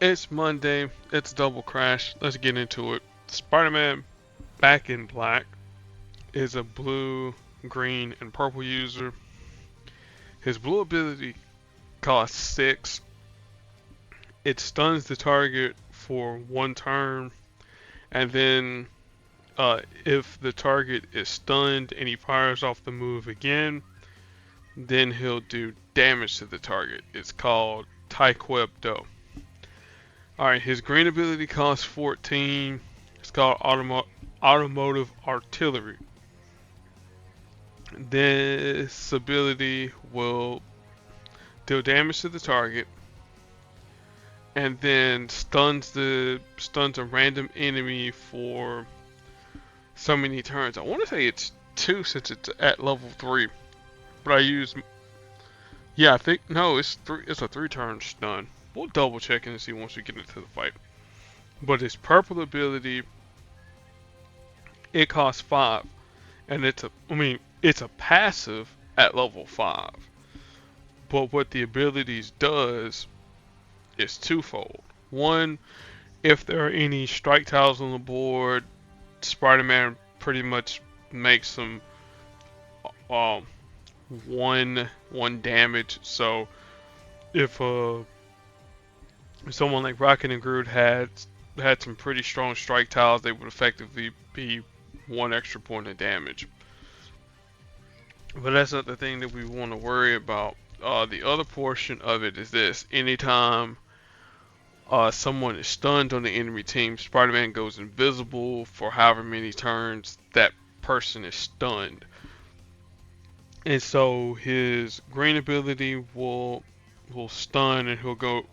It's Monday. It's Double Crash. Let's get into it. Spider-Man Back in Black is a blue, green, and purple user. His blue ability costs 6. It stuns the target for 1 turn, and then if the target is stunned and he fires off the move again, then he'll do damage to the target. It's called Taekwondo. Alright, his green ability costs 14. It's called Automotive Artillery. This ability will deal damage to the target and then stuns a random enemy for so many turns. I want to say it's 2 since it's at level 3. But I think no, it's 3. It's a 3-turn stun. We'll double check and see once we get into the fight. But his purple ability, it costs 5, and it's a passive at level 5. But what the abilities does is twofold. One, if there are any strike tiles on the board, Spider-Man pretty much makes them um one damage. So if someone like Rocket and Groot had some pretty strong strike tiles, they would effectively be 1 extra point of damage. But that's not the thing that we want to worry about. The other portion of it is this: anytime someone is stunned on the enemy team, Spider-Man goes invisible for however many turns that person is stunned. And so his green ability will stun and he'll go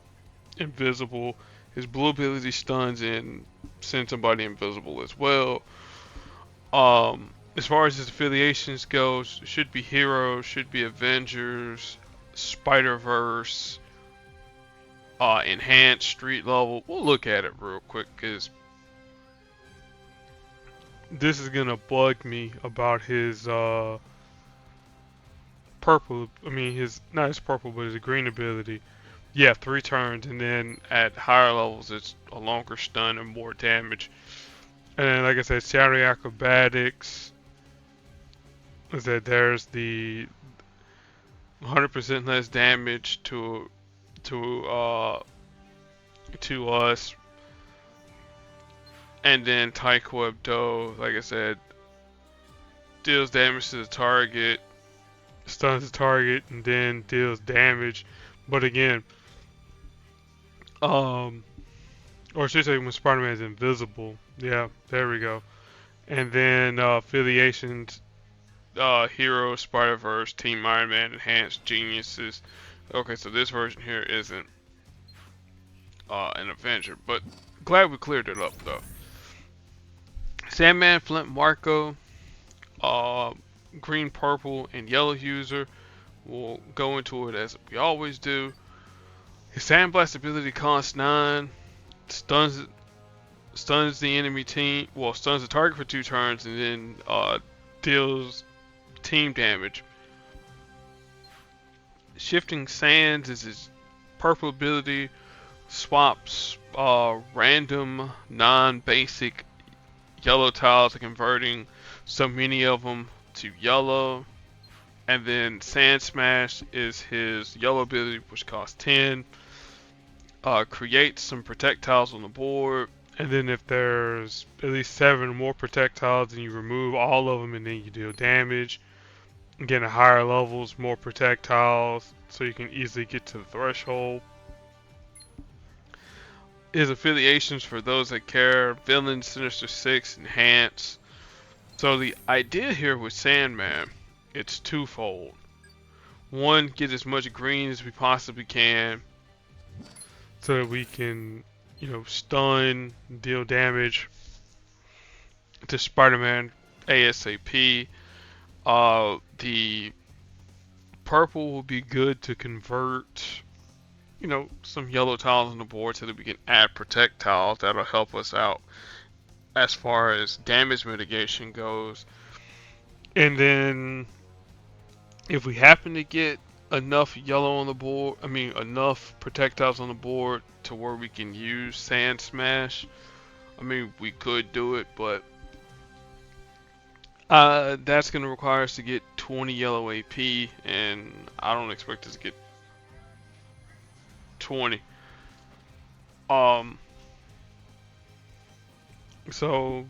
invisible. His blue ability stuns and sends somebody invisible as well. As far as his affiliations goes, should be Heroes, should be Avengers, Spider-Verse, Enhanced, Street Level. We'll look at it real quick because this is gonna bug me about his purple. His not his purple, but his green ability. Yeah, 3 turns, and then at higher levels, it's a longer stun and more damage. And then, like I said, Shadowy Acrobatics. Is that there's the 100% less damage to us, and then Taekwondo, like I said, deals damage to the target, stuns the target, and then deals damage. But again, or I should say when Spider-Man is invisible. Yeah, there we go. And then affiliations, Hero, Spider-Verse, Team Iron Man, Enhanced, Geniuses. Okay, so this version here isn't an Avenger, but glad we cleared it up though. Sandman, Flint, Marko, green, purple, and yellow user. We'll go into it as we always do. His Sandblast ability costs 9, stuns the enemy team. Well, stuns the target for 2 turns, and then deals team damage. Shifting Sands is his purple ability. Swaps random, non-basic yellow tiles, converting so many of them to yellow. And then Sand Smash is his yellow ability, which costs 10. Creates some projectiles on the board, and then if there's at least 7 more projectiles, then you remove all of them, and then you deal damage. Again, at higher levels, more projectiles, so you can easily get to the threshold. His affiliations, for those that care: Villain, Sinister Six, Enhance. So the idea here with Sandman, it's twofold. One, get as much green as we possibly can, so that we can, stun, deal damage to Spider-Man ASAP. The purple will be good to convert, some yellow tiles on the board so that we can add protect tiles. That'll help us out as far as damage mitigation goes. And then if we happen to get enough yellow on the board. I mean, enough projectiles on the board to where we can use Sand Smash. I mean, we could do it, but that's going to require us to get 20 yellow AP, and I don't expect us to get 20. Um, so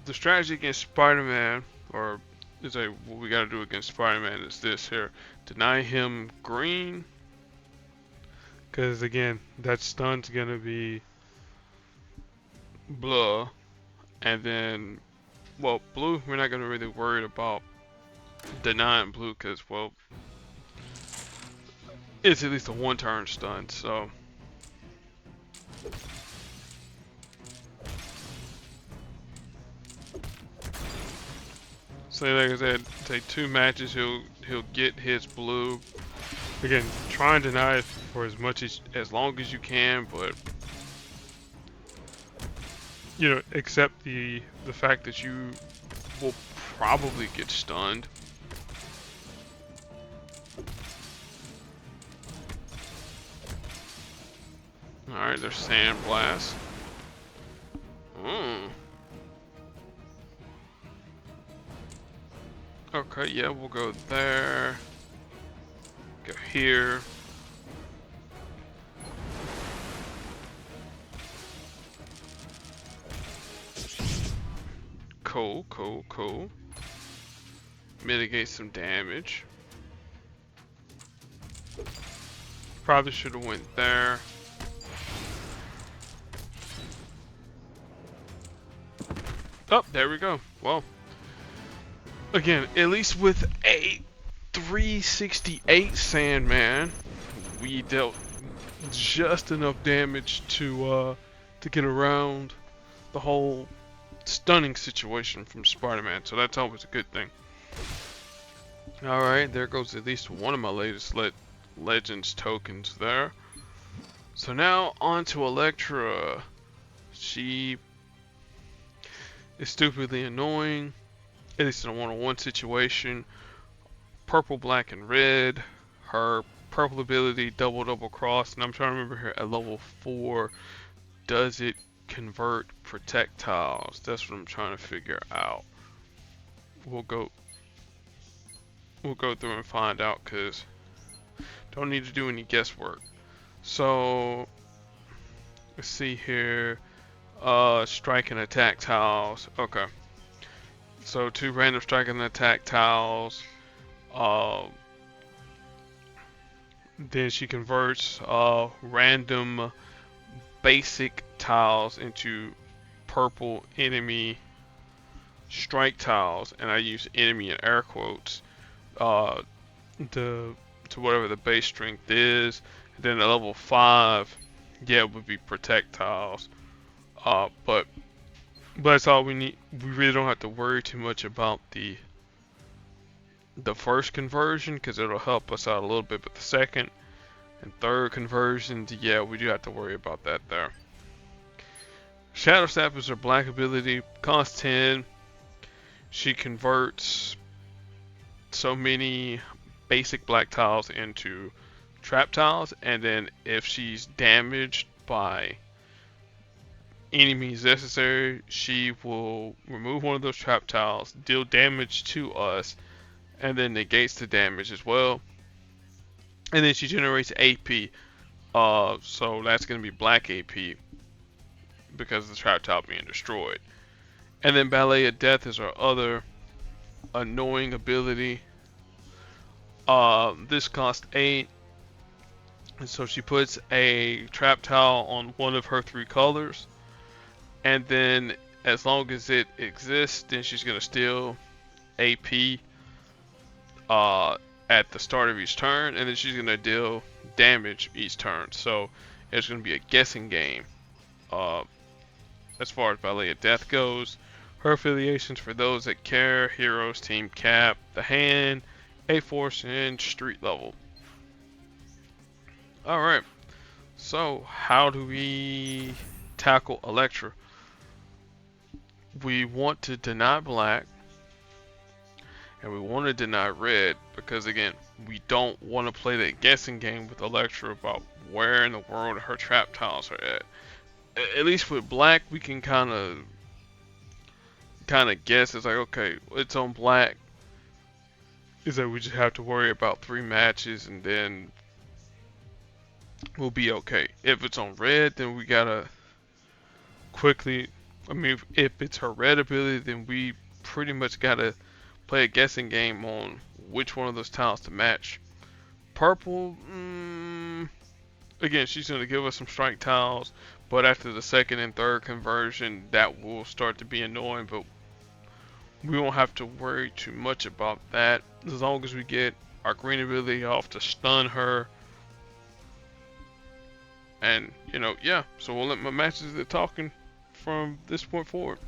the strategy against Spider-Man, or is a what we got to do against Spider-Man is this here: deny him green, because again, that stun's gonna be blah, and then well, blue we're not gonna really worry about denying blue, because well, it's at least a one-turn stun, so. So like I said, take 2 matches, he'll get his blue. Again, try and deny it for as long as you can, but you know, accept the fact that you will probably get stunned. Alright, there's Sand Blast. Okay, yeah, we'll go there. Go here. Cool, cool, cool. Mitigate some damage. Probably should have went there. Oh, there we go. Well, again, at least with a 368 Sandman, we dealt just enough damage to get around the whole stunning situation from Spider-Man. So that's always a good thing. All right, there goes at least one of my latest Legends tokens there. So now on to Elektra. She is stupidly annoying, at least in a one-on-one situation. Purple, black, and red. Her purple ability, double cross, and I'm trying to remember here at level 4, does it convert projectiles? That's what I'm trying to figure out. We'll go through and find out, because don't need to do any guesswork. So let's see here. Strike and attack tiles. Okay. So 2 random strike and attack tiles. Then she converts random basic tiles into purple enemy strike tiles, and I use enemy in air quotes to whatever the base strength is. And then at level 5, yeah, it would be protect tiles. But that's all we need. We really don't have to worry too much about the first conversion, because it'll help us out a little bit. But the second and third conversions, yeah, we do have to worry about that there. Shadow Step is her black ability, cost 10. She converts so many basic black tiles into trap tiles, and then if she's damaged by any means necessary, she will remove one of those trap tiles, deal damage to us, and then negates the damage as well. And then she generates AP, so that's going to be black AP because of the trap tile being destroyed. And then Ballet of Death is our other annoying ability. This costs 8. And so she puts a trap tile on one of her 3 colors. And then as long as it exists, then she's going to steal AP at the start of each turn. And then she's going to deal damage each turn. So it's going to be a guessing game as far as Ballet of Death goes. Her affiliations, for those that care: Heroes, Team Cap, The Hand, A-Force, and Street Level. Alright, so how do we tackle Elektra? We want to deny black, and we want to deny red because again, we don't want to play that guessing game with Elektra about where in the world her trap tiles are at. At least with black, we can kind of guess. It's like, okay, it's on black. Is that we just have to worry about 3 matches and then we'll be okay. If it's on red, then we gotta quickly. I mean, if it's her red ability, then we pretty much gotta play a guessing game on which one of those tiles to match. Purple, again, she's gonna give us some strike tiles, but after the second and third conversion, that will start to be annoying. But we won't have to worry too much about that as long as we get our green ability off to stun her. And yeah. So we'll let my matches do the talking from this point forward.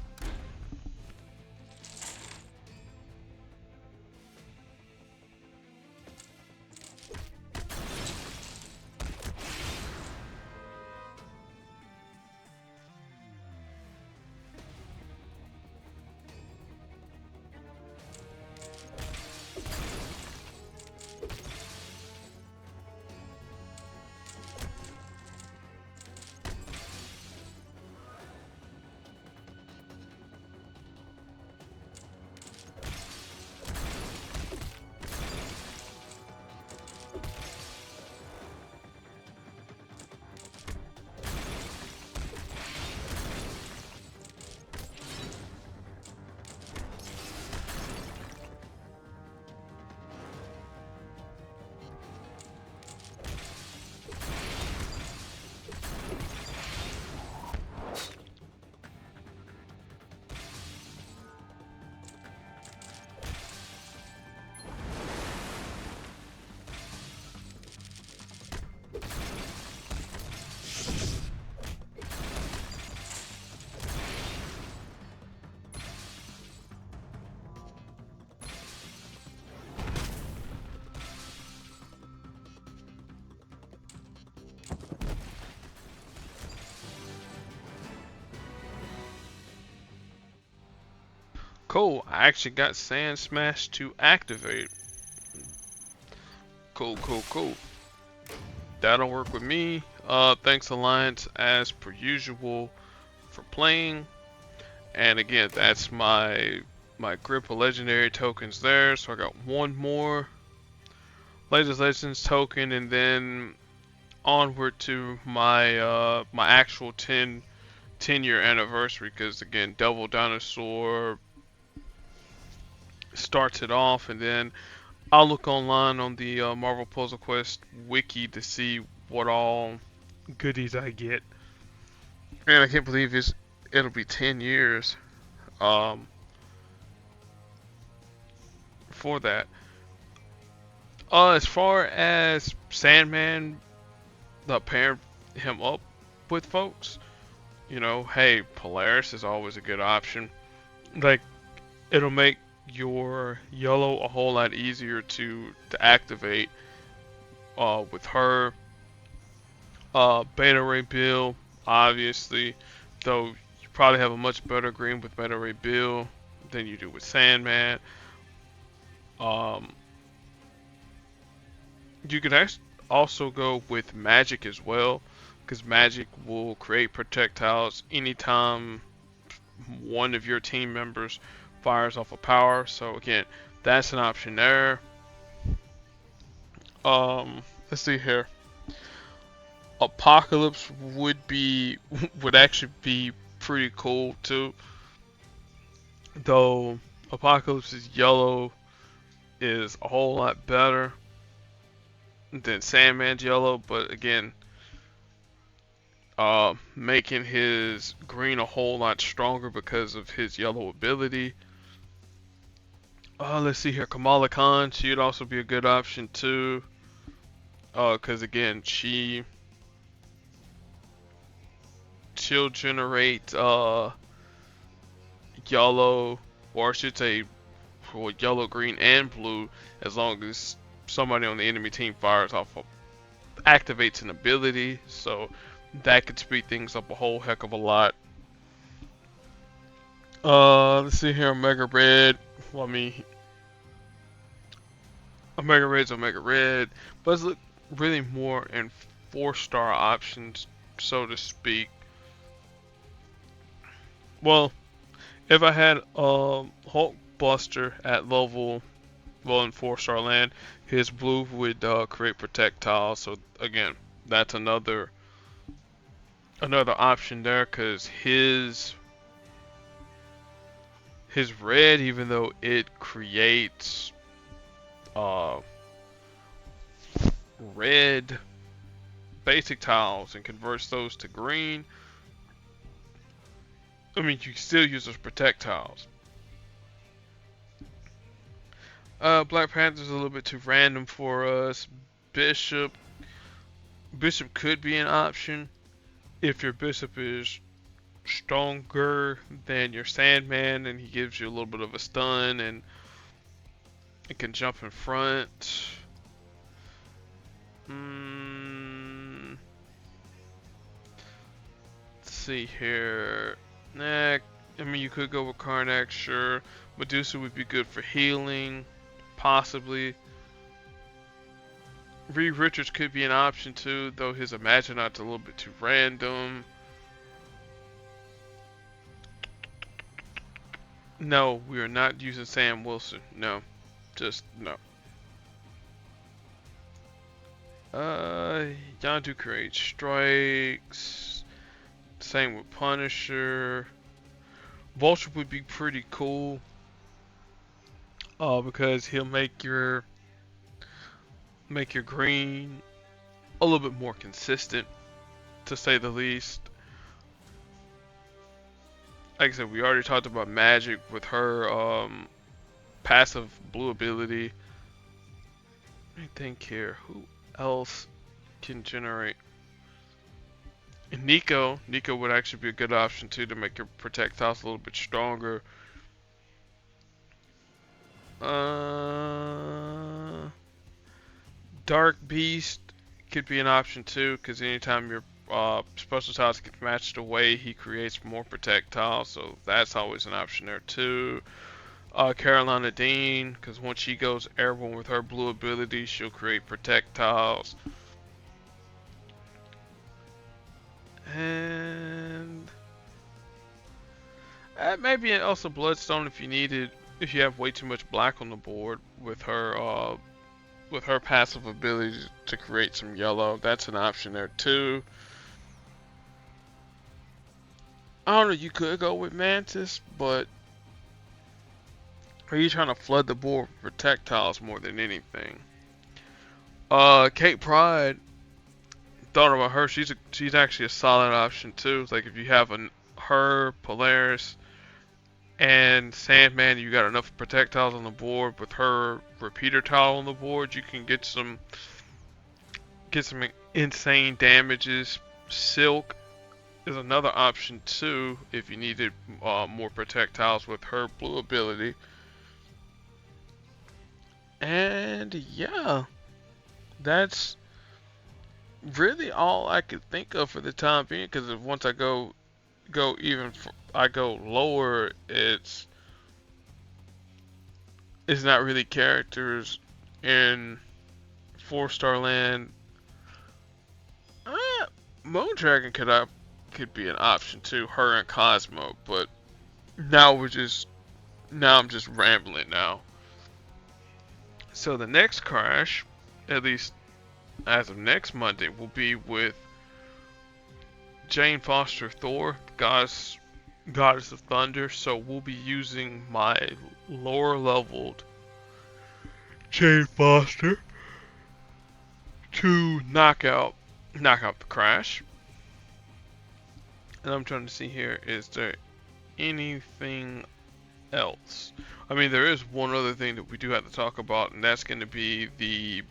Cool. I actually got Sand Smash to activate. Cool, cool, cool. That'll work with me. Thanks Alliance as per usual for playing. And again, that's my grip of legendary tokens there. So I got one more Legends token, and then onward to my my actual 10-year anniversary. Because again, Double Dinosaur starts it off, and then I'll look online on the Marvel Puzzle Quest wiki to see what all goodies I get. And I can't believe it'll be 10 years for that. As far as Sandman, pairing him up with folks, hey, Polaris is always a good option. Like, it'll make your yellow a whole lot easier to activate with her. Beta Ray Bill, obviously, though you probably have a much better green with Beta Ray Bill than you do with Sandman. You could also go with Magic as well, because Magic will create projectiles anytime one of your team members fires off a power. So again, that's an option there. Let's see here. Apocalypse would actually be pretty cool too. Though Apocalypse's yellow is a whole lot better than Sandman's yellow, but again, making his green a whole lot stronger because of his yellow ability. Let's see here. Kamala Khan, she would also be a good option too. Because again, she'll generate yellow, or I should say, yellow, green, and blue, as long as somebody on the enemy team fires off, activates an ability. So that could speed things up a whole heck of a lot. Let's see here. Mega Red. Well, I mean, Omega Red's Omega Red, but it's look really more in 4-star options, so to speak. Well, if I had Hulk Buster at level, well, in 4-star land, his blue would create projectiles. So again, that's another option there, because his red, even though it creates uh red basic tiles and converts those to green, I mean, you can still use those projectiles. Black Panther's a little bit too random for us. Bishop. Bishop could be an option if your Bishop is stronger than your Sandman and he gives you a little bit of a stun and it can jump in front. Let's see here. Nah, I mean, you could go with Karnak, sure. Medusa would be good for healing, possibly. Reed Richards could be an option too, though his Imaginaut's a little bit too random. No, we are not using Sam Wilson. No, just no. Yondu creates strikes. Same with Punisher. Vulture would be pretty cool. Because he'll make your green a little bit more consistent, to say the least. Like I said, we already talked about Magic with her passive blue ability. Let me think here. Who else can generate? And Nico would actually be a good option too, to make your projectiles a little bit stronger. Dark Beast could be an option too, because anytime your special tiles get matched away, he creates more projectiles, so that's always an option there too. Carolina Dean, because once she goes airborne with her blue ability, she'll create projectiles. And maybe also Bloodstone if if you have way too much black on the board with her passive ability to create some yellow. That's an option there too. I don't know, you could go with Mantis, but are you trying to flood the board with projectiles more than anything? Kate Pride, thought about her. She's actually a solid option too. It's like if you have her, Polaris, and Sandman, you got enough projectiles on the board. With her repeater tile on the board, you can get some insane damages. Silk is another option too if you needed more projectiles with her blue ability. And yeah, that's really all I could think of for the time being. Because once I go lower, it's not really characters in 4-star land. Moon Dragon could be an option too, her and Cosmo, but now I'm just rambling now. So the next crash, at least as of next Monday, will be with Jane Foster Thor, goddess of thunder. So we'll be using my lower leveled Jane Foster to knock out the crash. And I'm trying to see here, is there anything else? I mean, there is one other thing that we do have to talk about, and that's going to be the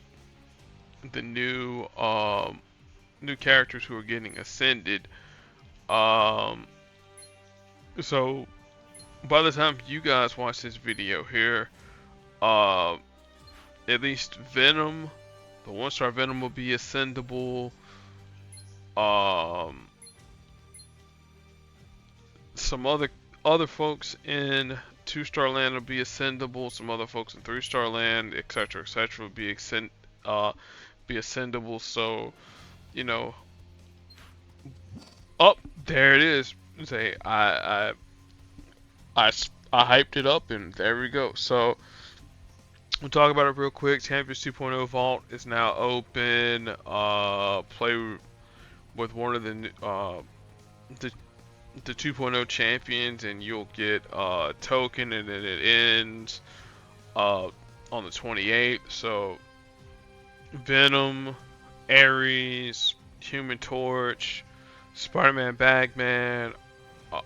new characters who are getting ascended. So by the time you guys watch this video here, at least Venom, the 1-star Venom will be ascendable. Some other folks in 2-star land will be ascendable. Some other folks in 3-star land, etc., will be ascendable. So you know, up there it is. Say I I hyped it up, and there we go. So we'll talk about it real quick. Champions 2.0 Vault is now open. Play with one of the the 2.0 champions, and you'll get a token, and then it ends on the 28th. So Venom, Ares, Human Torch, Spider-Man, Bagman, uh,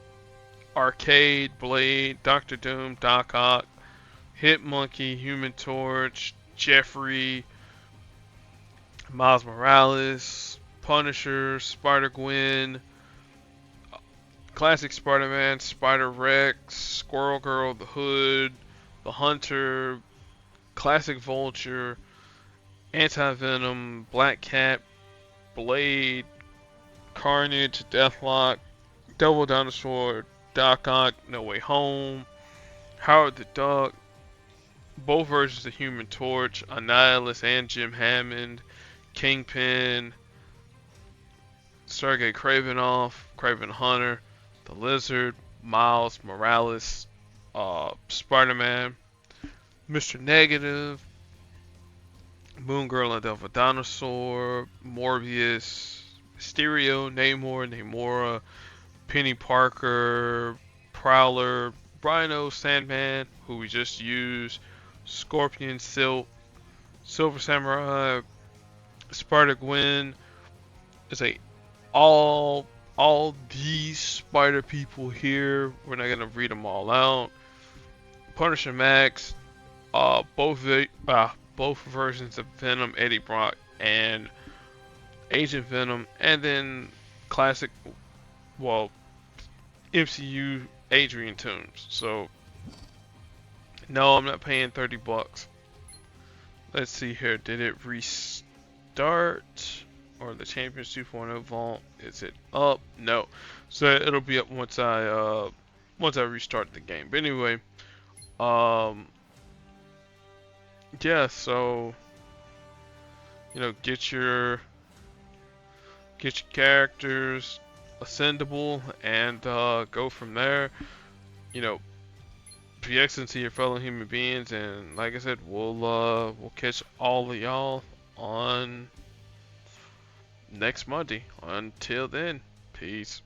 Arcade, Blade, Doctor Doom, Doc Ock, Hitmonkey, Human Torch, Jeffrey, Miles Morales, Punisher, Spider-Gwen, Classic Spider-Man, Spider-Rex, Squirrel Girl, the Hood, the Hunter, Classic Vulture, Anti-Venom, Black Cat, Blade, Carnage, Deathlock, Double Dinosaur, Doc Ock, No Way Home, Howard the Duck, both versions of Human Torch, Annihilus and Jim Hammond, Kingpin, Sergei Kravinoff, Craven Hunter, the Lizard, Miles Morales, Spider-Man, Mr. Negative, Moon Girl and Devil Dinosaur, Morbius, Mysterio, Namor, Namora, Penny Parker, Prowler, Rhino, Sandman, who we just used, Scorpion, Silk, Silver Samurai, Spider-Gwen. It's a all these spider people here. We're not gonna read them all out. Punisher Max, both versions of Venom, Eddie Brock, and Agent Venom, and then classic, well, MCU Adrian Toomes. So no, I'm not paying $30. Let's see here. Did it restart? Or the Champions 2.0 Vault? Is it up? No. So it'll be up once I restart the game. But anyway, yeah. So get your characters ascendable and go from there. Be excellent to your fellow human beings, and like I said, we'll catch all of y'all on next Monday. Until then, peace.